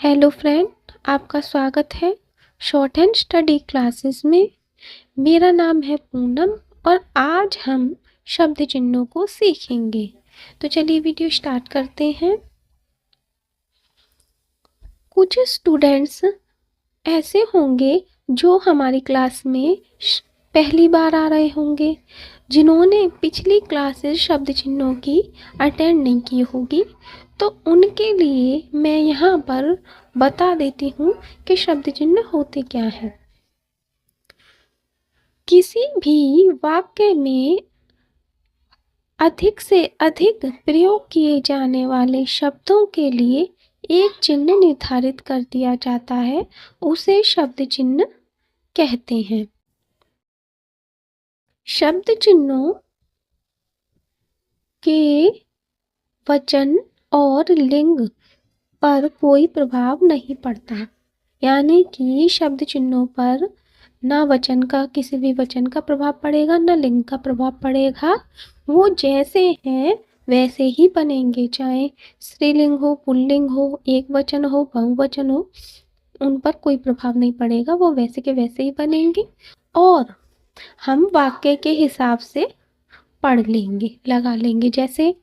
Hello friend, आपका स्वागत है शॉर्ट एंड स्टडी क्लासेस में। मेरा नाम है पूनम और आज हम शब्द चिन्हों को सीखेंगे। तो चलिए वीडियो स्टार्ट करते हैं। कुछ स्टूडेंट्स ऐसे होंगे जो हमारी क्लास में पहली बार आ रहे होंगे, जिन्होंने पिछली क्लासेस शब्द चिन्हों की अटेंड नहीं की होगी। तो उनके लिए मैं यहाँ पर बता देती हूँ कि शब्द चिन्ह होते क्या हैं। किसी भी वाक्य में अधिक से अधिक प्रयोग किए जाने वाले शब्दों के लिए एक चिन्ह निर्धारित कर दिया जाता है, उसे शब्द चिन्ह कहते हैं। शब्द चिन्हों के वचन और लिंग पर कोई प्रभाव नहीं पड़ता, यानी कि शब्द चिन्हों पर ना वचन का किसी भी वचन का प्रभाव पड़ेगा, ना लिंग का प्रभाव पड़ेगा। वो जैसे हैं वैसे ही बनेंगे, चाहे स्त्रीलिंग हो, पुल्लिंग हो, एक वचन हो, बहुवचन हो, उन पर कोई प्रभाव नहीं पड़ेगा। वो वैसे के वैसे ही बनेंगे और हम वाक्य के हिसाब से पढ़ लेंगे, लगा लेंगे। जैसे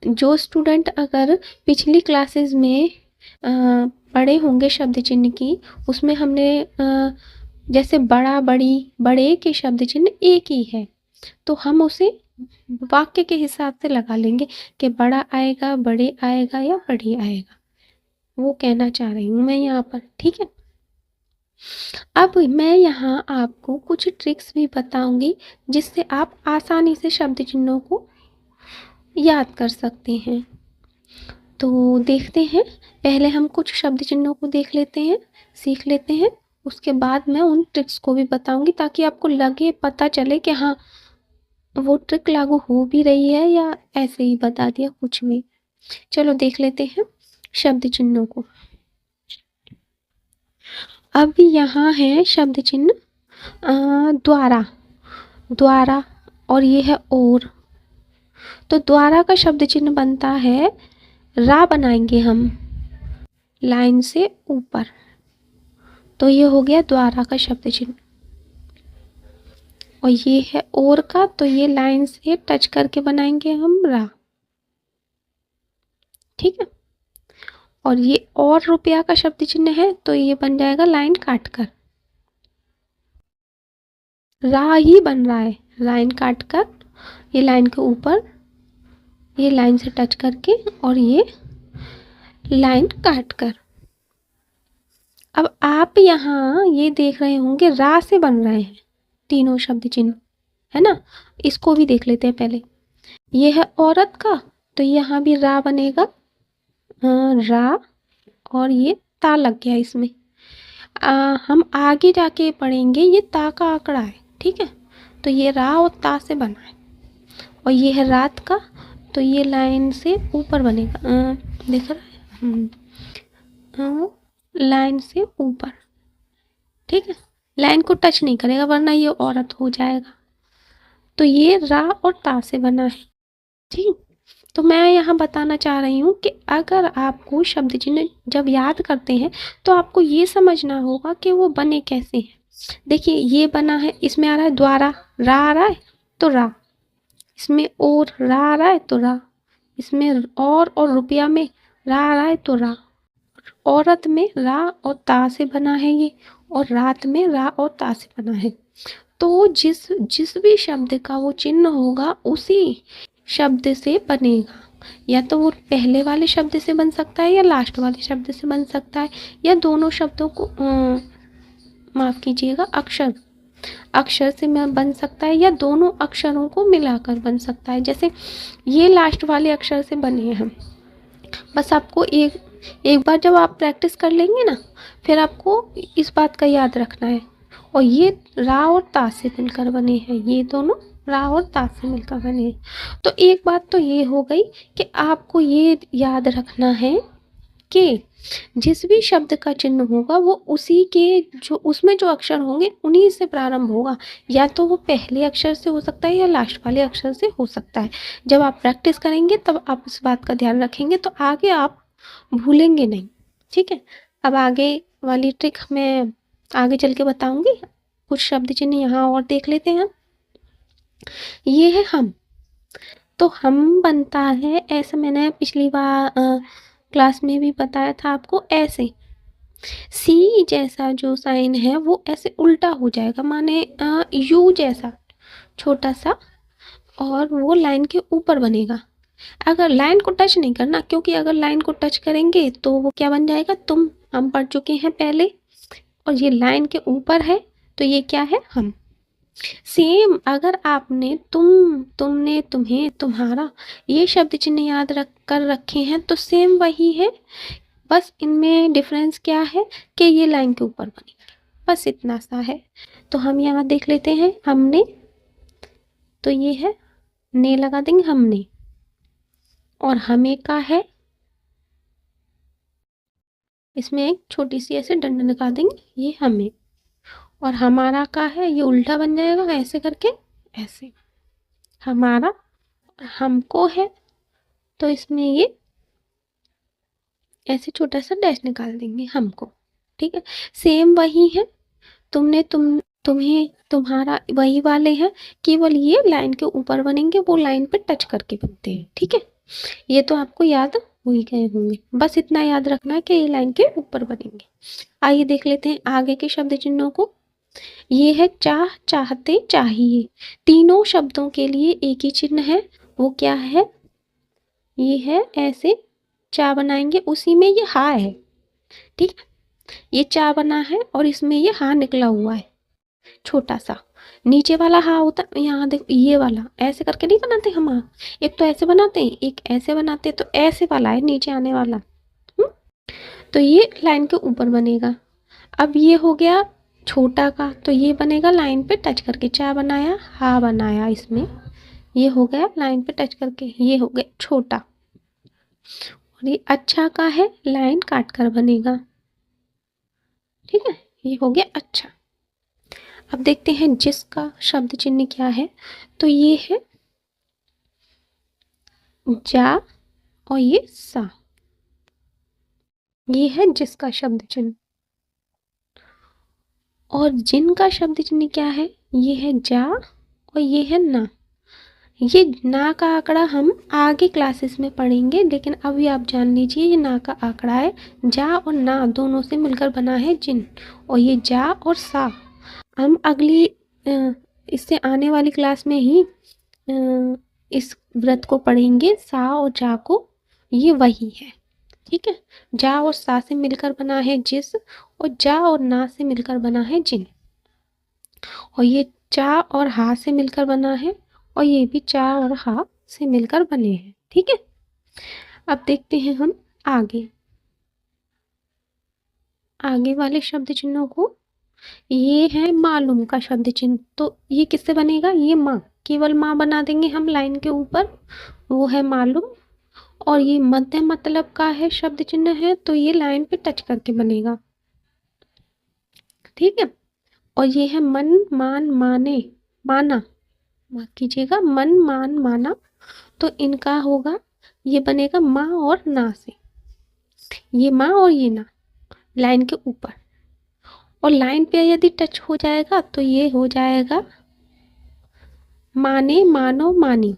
जो स्टूडेंट अगर पिछली क्लासेस में पढ़े होंगे शब्द चिन्ह की, उसमें हमने जैसे बड़ा, बड़ी, बड़े के शब्द चिन्ह एक ही है, तो हम उसे वाक्य के हिसाब से लगा लेंगे कि बड़ा आएगा, बड़े आएगा या बड़ी आएगा। वो कहना चाह रही हूँ मैं यहाँ पर, ठीक है। अब मैं यहाँ आपको कुछ ट्रिक्स भी बताऊंगी जिससे आप आसानी से शब्द चिन्हों को याद कर सकते हैं। तो देखते हैं, पहले हम कुछ शब्द चिन्हों को देख लेते हैं, सीख लेते हैं। उसके बाद मैं उन ट्रिक्स को भी बताऊंगी ताकि आपको लगे, पता चले कि हाँ वो ट्रिक लागू हो भी रही है या ऐसे ही बता दिया कुछ भी। चलो देख लेते हैं शब्द चिन्हों को। अब यहाँ है शब्द चिन्ह द्वारा, द्वारा, और ये है और। तो द्वारा का शब्द चिन्ह बनता है, रा बनाएंगे हम लाइन से ऊपर, तो ये हो गया द्वारा का शब्द चिन्ह। और ये है और का, तो ये लाइन से टच करके बनाएंगे हम रा, ठीक है। और ये और रुपया का शब्द चिन्ह है, तो ये बन जाएगा लाइन काट कर, रा ही बन रहा है लाइन काट कर, ये लाइन के ऊपर, ये लाइन से टच करके, और ये लाइन काट कर। अब आप यहाँ ये देख रहे होंगे रा से बन रहे हैं तीनों शब्द चिन्ह, है ना। इसको भी देख लेते हैं पहले। ये है औरत का, तो यहाँ भी रा बनेगा, रा, और ये ता लग गया इसमें। हम आगे जाके पढ़ेंगे, ये ता का आंकड़ा है, ठीक है। तो ये रा और ता से बना है। और ये है रात का, तो ये लाइन से ऊपर बनेगा, देख रहा है, लाइन से ऊपर, ठीक है। लाइन को टच नहीं करेगा वरना ये औरत हो जाएगा। तो ये रा और ता से बना है, ठीक। तो मैं यहाँ बताना चाह रही हूँ कि अगर आपको शब्द चिन्ह जब याद करते हैं तो आपको ये समझना होगा कि वो बने कैसे हैं। देखिए ये बना है, इसमें आ रहा है द्वारा, रा आ रहा है तो रा, इसमें और रा आ रहा है तो रा, इसमें और रुपया में रा आ रहा है तो रा, औरत में रा और ता से बना है ये, और रात में रा और ता से बना है। तो जिस भी शब्द का वो चिन्ह होगा उसी शब्द से बनेगा, या तो वो पहले वाले शब्द से बन सकता है या लास्ट वाले शब्द से बन सकता है, या दोनों शब्दों को माफ़ कीजिएगा अक्षर से बन सकता है, या दोनों अक्षरों को मिलाकर बन सकता है। जैसे ये लास्ट वाले अक्षर से बने हैं हम, बस आपको एक बार जब आप प्रैक्टिस कर लेंगे ना, फिर आपको इस बात का याद रखना है। और ये रा और ता से मिलकर बने हैं, ये दोनों रा और ता से मिलकर बने हैं। तो एक बात तो ये हो गई कि आपको ये याद रखना है कि जिस भी शब्द का चिन्ह होगा वो उसी के जो उसमें जो अक्षर होंगे उन्हीं से प्रारंभ होगा, या तो वो पहले अक्षर से हो सकता है या लास्ट वाले अक्षर से हो सकता है। जब आप प्रैक्टिस करेंगे तब आप इस बात का ध्यान रखेंगे तो आगे आप भूलेंगे नहीं, ठीक है, अब आगे वाली ट्रिक मैं आगे चल के बताऊंगी। कुछ शब्द चिन्ह यहाँ और देख लेते हैं। ये है हम, तो हम बनता है ऐसे, मैंने पिछली बार क्लास में भी बताया था आपको, ऐसे सी जैसा जो साइन है वो ऐसे उल्टा हो जाएगा, माने यू जैसा छोटा सा, और वो लाइन के ऊपर बनेगा। अगर लाइन को टच नहीं करना, क्योंकि अगर लाइन को टच करेंगे तो वो क्या बन जाएगा, तुम, हम पढ़ चुके हैं पहले, और ये लाइन के ऊपर है तो ये क्या है, हम। सेम अगर आपने तुम, तुमने, तुम्हें, तुम्हारा ये शब्द चिन्ह याद रख कर रखे हैं तो सेम वही है, बस इनमें डिफरेंस क्या है कि ये लाइन के ऊपर बनी, बस इतना सा है। तो हम यहाँ देख लेते हैं, हमने, तो ये है ने लगा देंगे हमने, और हमें का है, इसमें एक छोटी सी ऐसे डंडा लगा देंगे, ये हमें, और हमारा का है, ये उल्टा बन जाएगा ऐसे करके, ऐसे हमारा, हमको है तो इसमें ये ऐसे छोटा सा डैश निकाल देंगे, हमको। ठीक है, सेम वही है, तुमने, तुम्हें, तुम्हारा, वही वाले हैं, केवल ये लाइन के ऊपर बनेंगे, वो लाइन पे टच करके बनते हैं। ठीक है, ये तो आपको याद हो ही गए होंगे, बस इतना याद रखना है कि ये लाइन के ऊपर बनेंगे। आइए देख लेते हैं आगे के शब्द चिन्हों को। ये है चाह, चाहते, चाहिए, तीनों शब्दों के लिए एक ही चिन्ह है, वो क्या है, ये है ऐसे चा बनाएंगे, उसी में ये हा है। ठीक है, ये चा बना है और इसमें ये हा निकला हुआ है छोटा सा, नीचे वाला हा होता है, यहाँ देखो ये वाला ऐसे करके नहीं बनाते हम हा, एक तो ऐसे बनाते हैं, एक ऐसे बनाते हैं, तो ऐसे वाला है नीचे आने वाला। तो ये लाइन के ऊपर बनेगा। अब ये हो गया छोटा का, तो ये बनेगा लाइन पे टच करके, चा बनाया, हा बनाया, इसमें ये हो गया लाइन पे टच करके, ये हो गया छोटा। और ये अच्छा का है, लाइन काट कर बनेगा। ठीक है, ये हो गया अच्छा। अब देखते हैं जिसका शब्द चिन्ह क्या है, तो ये है जा और ये सा, ये है जिसका शब्द चिन्ह। और जिन का शब्द चिन्ह क्या है, ये है जा और ये है ना। ये ना का आंकड़ा हम आगे क्लासेस में पढ़ेंगे, लेकिन अभी आप जान लीजिए ये ना का आंकड़ा है, जा और ना दोनों से मिलकर बना है जिन, और ये जा और सा हम अगली इससे आने वाली क्लास में ही इस व्रत को पढ़ेंगे, सा और जा को, ये वही है। ठीक है, जा और सा से मिलकर बना है जिस, और जा और ना से मिलकर बना है जिन, और ये चा और हा से मिलकर बना है, और ये भी चा और हा से मिलकर बने हैं। ठीक है, अब देखते हैं हम आगे आगे वाले शब्द चिन्हों को। ये है मालूम का शब्द चिन्ह, तो ये किससे बनेगा, ये माँ, केवल माँ बना देंगे हम लाइन के ऊपर, वो है मालूम। और ये मध्य मतलब का है शब्द चिन्ह है, तो ये लाइन पे टच करके बनेगा। ठीक है, और ये है मन, मान, माने, माना, माफ कीजिएगा, मन, मान, माना, तो इनका होगा, ये बनेगा माँ और ना से, ये माँ और ये ना लाइन के ऊपर, और लाइन पे यदि टच हो जाएगा तो ये हो जाएगा माने, मानो, मानी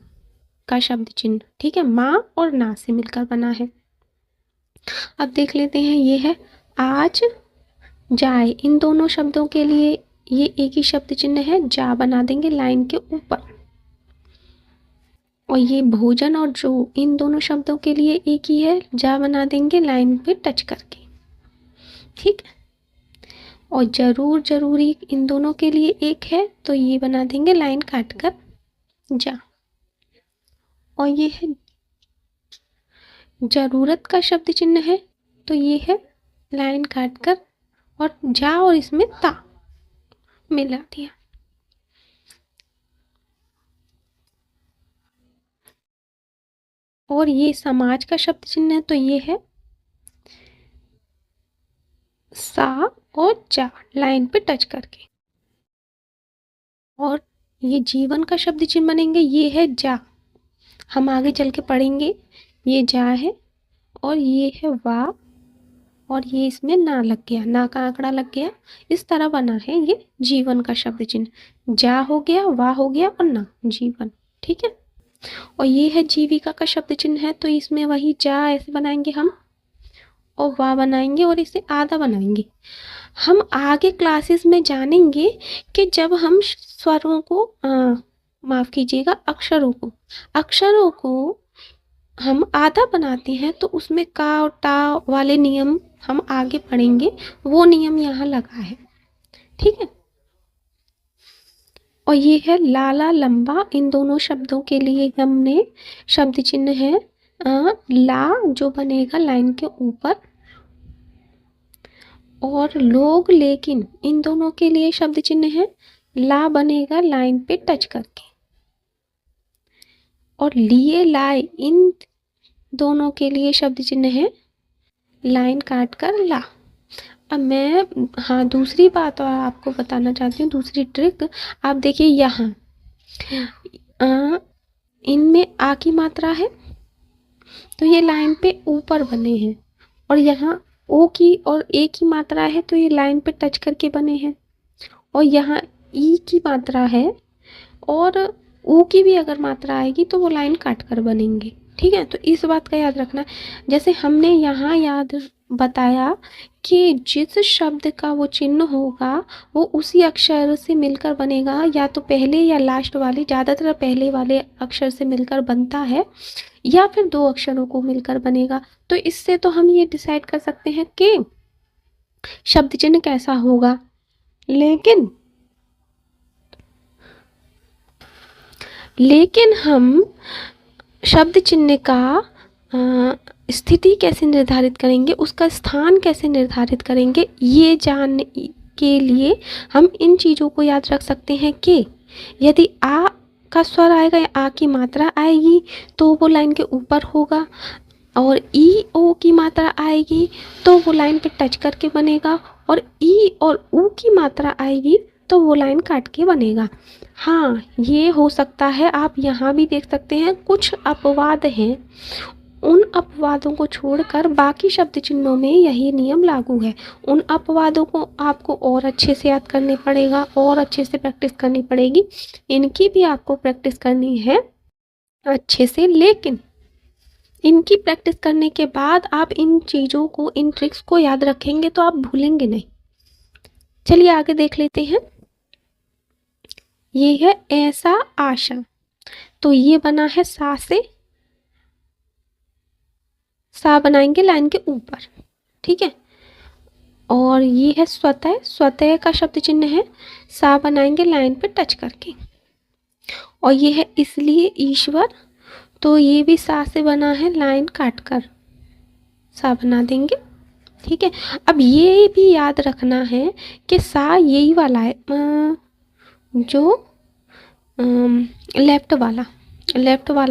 का शब्द चिन्ह। ठीक है, माँ और ना से मिलकर बना है। अब देख लेते हैं, ये है आज, जाए, इन दोनों शब्दों के लिए ये एक ही शब्द चिन्ह है, जा बना देंगे लाइन के ऊपर। और ये भोजन और जो, इन दोनों शब्दों के लिए एक ही है, जा बना देंगे लाइन पे टच करके। ठीक है, और जरूर, जरूरी, इन दोनों के लिए एक है, तो ये बना देंगे लाइन काट कर जा। और ये है जरूरत का शब्द चिन्ह है, तो ये है लाइन काट कर और जा और इसमें ता मिला दिया। और ये समाज का शब्द चिन्ह है, तो ये है सा और जा लाइन पे टच करके। और ये जीवन का शब्द चिन्ह बनेंगे, ये है जा, हम आगे चल के पढ़ेंगे, ये जा है, और ये है वाह, और ये इसमें ना लग गया, ना का आंकड़ा लग गया। इस तरह बना है ये जीवन का शब्द चिन्ह। जा हो गया, वाह हो गया और ना, जीवन। ठीक है। और ये है जीविका का शब्द चिन्ह है, तो इसमें वही जा ऐसे बनाएंगे हम और वाह बनाएंगे और इसे आधा बनाएंगे। हम आगे क्लासेस में जानेंगे कि जब हम स्वरों को माफ कीजिएगा, अक्षरों को हम आधा बनाते हैं तो उसमें का और टा वाले नियम हम आगे पढ़ेंगे, वो नियम यहाँ लगा है। ठीक है। और ये है लाला लंबा, इन दोनों शब्दों के लिए हमने शब्द चिन्ह है ला जो बनेगा लाइन के ऊपर, और लोग लेकिन, इन दोनों के लिए शब्द चिन्ह है ला बनेगा लाइन पे टच करके, और लिए लाए, इन दोनों के लिए शब्द चिन्ह है लाइन काट कर ला। अब मैं दूसरी बात और आपको बताना चाहती हूँ, दूसरी ट्रिक। आप देखिए यहाँ इनमें आ की मात्रा है तो ये लाइन पे ऊपर बने हैं, और यहाँ ओ की और ए की मात्रा है तो ये लाइन पे टच करके बने हैं, और यहाँ ई की मात्रा है और ऊ की भी अगर मात्रा आएगी तो वो लाइन काट कर बनेंगे। ठीक है। तो इस बात का याद रखना। जैसे हमने यहाँ याद बताया कि जिस शब्द का वो चिन्ह होगा वो उसी अक्षर से मिलकर बनेगा, या तो पहले या लास्ट वाले, ज़्यादातर पहले वाले अक्षर से मिलकर बनता है, या फिर दो अक्षरों को मिलकर बनेगा। तो इससे तो हम ये डिसाइड कर सकते हैं कि शब्द चिन्ह कैसा होगा। लेकिन हम शब्द चिन्ह का स्थिति कैसे निर्धारित करेंगे, उसका स्थान कैसे निर्धारित करेंगे, ये जानने के लिए हम इन चीज़ों को याद रख सकते हैं कि यदि आ का स्वर आएगा या आ की मात्रा आएगी तो वो लाइन के ऊपर होगा, और ई ओ की मात्रा आएगी तो वो लाइन पे टच करके बनेगा, और ई और ऊ की मात्रा आएगी तो वो लाइन काट के बनेगा। हाँ, ये हो सकता है। आप यहाँ भी देख सकते हैं कुछ अपवाद हैं, उन अपवादों को छोड़कर बाकी शब्द चिन्हों में यही नियम लागू है। उन अपवादों को आपको और अच्छे से याद करने पड़ेगा और अच्छे से प्रैक्टिस करनी पड़ेगी। इनकी भी आपको प्रैक्टिस करनी है अच्छे से, लेकिन इनकी प्रैक्टिस करने के बाद आप इन चीज़ों को, इन ट्रिक्स को याद रखेंगे तो आप भूलेंगे नहीं। चलिए आगे देख लेते हैं। ये है ऐसा आशा, तो ये बना है सा से, सा बनाएंगे लाइन के ऊपर। ठीक है। और ये है स्वतः, स्वतः का शब्द चिन्ह है सा बनाएंगे लाइन पे टच करके। और ये है इसलिए ईश्वर, तो ये भी सा से बना है लाइन काट कर सा बना देंगे। ठीक है। अब ये भी याद रखना है कि सा यही वाला है जो लेफ्ट वाला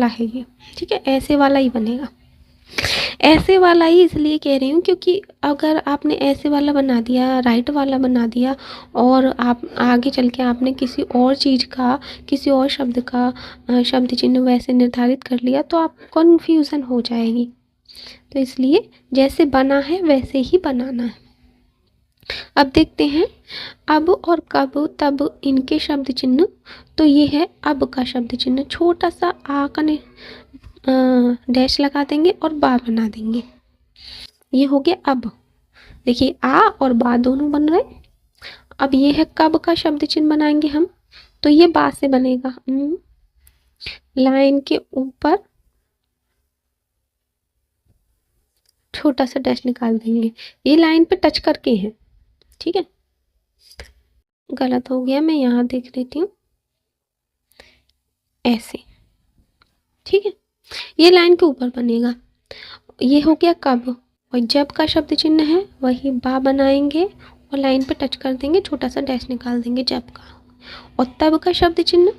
है ये। ठीक है। ऐसे वाला ही बनेगा, ऐसे वाला ही इसलिए कह रही हूँ क्योंकि अगर आपने ऐसे वाला बना दिया, राइट वाला बना दिया, और आप आगे चल के आपने किसी और चीज़ का, किसी और शब्द का शब्द चिन्ह वैसे निर्धारित कर लिया तो आप कन्फ्यूज़न हो जाएगी। तो इसलिए जैसे बना है वैसे ही बनाना है। अब देखते हैं अब और कब तब इनके शब्द चिन्ह। तो ये है अब का शब्द चिन्ह, छोटा सा आ का डैश लगा देंगे और बा बना देंगे। ये हो गया अब। देखिए आ और बा दोनों बन रहे। अब ये है कब का शब्द चिन्ह बनाएंगे हम, तो ये बा से बनेगा। लाइन के ऊपर छोटा सा डैश निकाल देंगे, ये लाइन पे टच करके है। ठीक है। गलत हो गया, मैं यहाँ देख लेती हूँ ऐसे। ठीक है। ये लाइन के ऊपर बनेगा। ये हो गया कब। और जब का शब्द चिन्ह है वही बा बनाएंगे और लाइन पे टच कर देंगे, छोटा सा डैश निकाल देंगे जब का। और तब का शब्द चिन्ह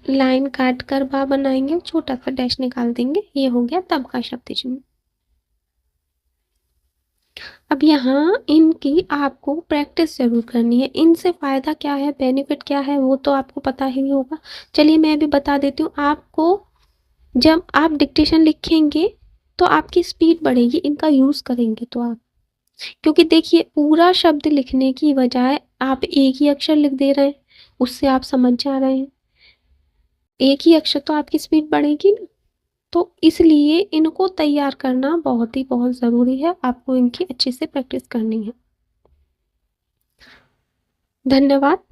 लाइन काट कर बा बनाएंगे, छोटा सा डैश निकाल देंगे। ये हो गया तब का शब्द चिन्ह। अब यहाँ इनकी आपको प्रैक्टिस जरूर करनी है। इनसे फ़ायदा क्या है, बेनिफिट क्या है, वो तो आपको पता ही होगा। चलिए मैं भी बता देती हूँ आपको। जब आप डिक्टेशन लिखेंगे तो आपकी स्पीड बढ़ेगी इनका यूज़ करेंगे तो आप। क्योंकि देखिए पूरा शब्द लिखने की बजाय आप एक ही अक्षर लिख दे रहे हैं, उससे आप समझ जा रहे हैं। एक ही अक्षर तो आपकी स्पीड बढ़ेगी ना। तो इसलिए इनको तैयार करना बहुत ज़रूरी है, आपको इनकी अच्छे से प्रैक्टिस करनी है। धन्यवाद।